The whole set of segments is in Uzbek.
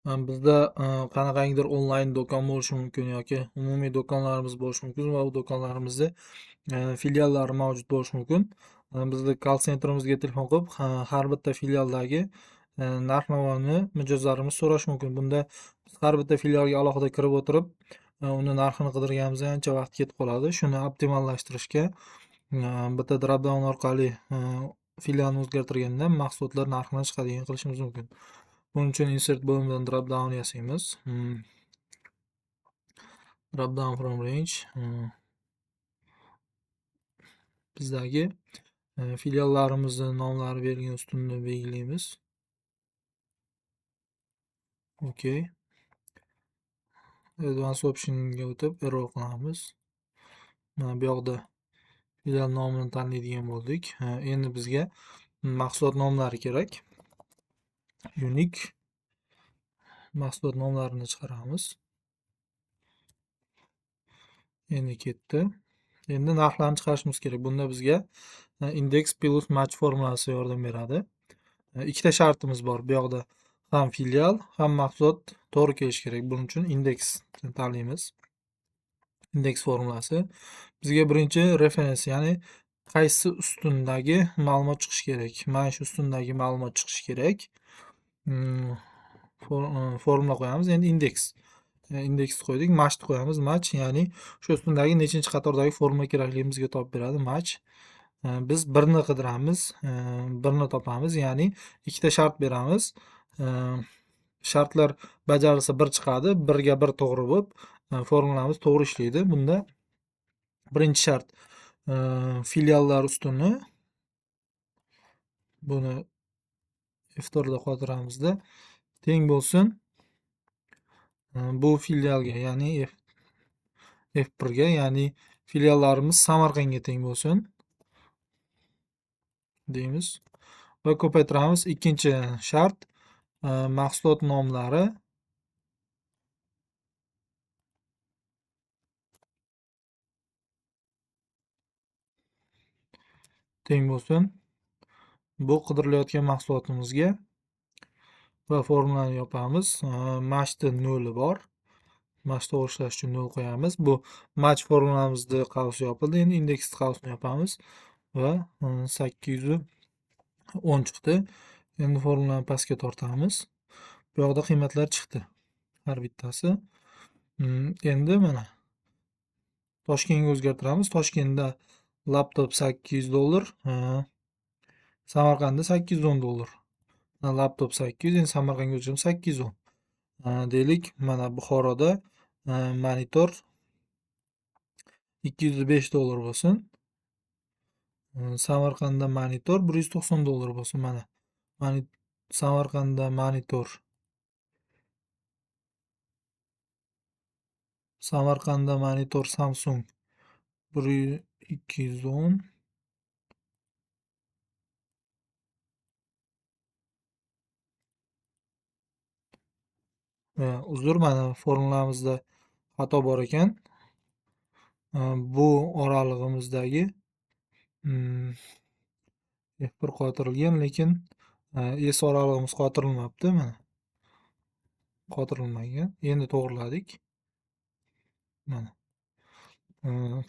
Bizda qanaqangidir onlayn do'kon bo'lishi mumkin yoki umumiy do'konlarimiz bo'lishi mumkin va u do'konlarimizda filiallari mavjud bo'lishi mumkin. Bizni kall sentrimizga telefon qilib, har bitta filialdagi narx-navoni mijozlarimiz so'rashi mumkin. Bunda biz har bitta filialga alohida kirib o'tirib, uni narxini qidirganimizda ancha vaqt ketib qoladi. Shuni optimallashtirishga bitta drop down orqali filialni o'zgartirganda mahsulotlar narxini chiqadigan qilishimiz mumkin. Bunun uchun insert bo'limidan drop down yasaymiz. Drop down from range. Bizdagi filiallarimizni nomlari berilgan ustunni belgilaymiz. Okay. Advanced optionga o'tib error qilamiz. Mana bu yoqda filial nomini tanlaydigan bo'ldik. Endi bizga mahsulot nomlari kerak. Unique mahsulot nomlarini chiqaramiz. Endi ketdi. Endi narxlarni chiqarishimiz kerak. Bunda bizga index plus match formulasi yordam beradi. Ikkita shartimiz bor. Bu yoqda ham filial, ham mahsulot to'g'ri kelishi kerak. Buning uchun index tanlaymiz. Index formulasi bizga birinchi reference, ya'ni qaysi ustundagi ma'lumot chiqishi kerak. Mana shu ustundagi ma'lumot chiqishi kerak. Formula qo'yamiz. Endi index. Index qo'ydik, match qo'yamiz. Match, ya'ni shu ustundagi nechinchi qatordagi formula kerakligini bizga topib beradi. Match. Biz birni qidiramiz, birni topamiz, ya'ni ikkita shart beramiz. Shartlar bajarilsa 1 chiqadi, 1 ga 1 to'g'ri bo'lib, formulamiz to'g'ri ishlaydi. Bunda birinchi shart filiallar ustuni. Buni F4 da qoldiramizda teng bo'lsin bu filialga, ya'ni F1 ga, ya'ni filiallarimiz Samarqandga teng bo'lsin deymiz va ko'paytiramiz. Ikkinchi shart mahsulot nomlari teng bo'lsin bu qidirilayotgan mahsulotimizga va formulani yopamiz. Matchni 0 bor. Match to'g'rishlash uchun 0 qo'yamiz. Bu match formulamizning qavsi yopildi. Endi index qavsini yopamiz va 810 chiqdi. Endi formulani pastga tortamiz. Bu yoqda qiymatlar chiqdi. Har bittasi. Endi mana Toshkentga o'zgartiramiz. Toshkentda laptop $800, Samarqandda $810. Laptop 800, endi Samarqandga o'chirib 810. Deylik, mana Buxoroda monitor $205 bo'lsin. Samarqandda monitor $190 bo'lsin. Mana Samarqandda monitor Samsung 210. Uzr, mana formulamizda xato bor ekan. Bu oralig'imizdagi F1 qotirilgan, lekin S oralig'imiz qotirilmabdi. Mana qotirilmagan. Endi to'g'riladik. Mana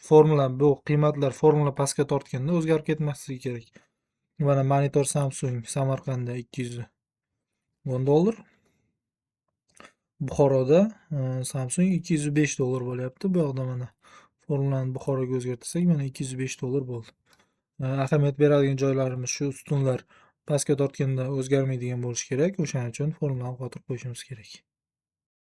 formula, bu qiymatlar formula pastga tortganda o'zgarib ketmasligi kerak. Mana monitor Samsung Samarqandda $210. Buxoroda Samsung $205 bo'lyapti. Bu yoqda mana formulani Buxoroga o'zgartirsak, mana $205 bo'ldi. Ahamiyat beradigan joylarimiz shu ustunlar pastga tortganda o'zgarmaydigan bo'lishi kerak. O'shaning uchun formulani qotirib qo'yishimiz kerak.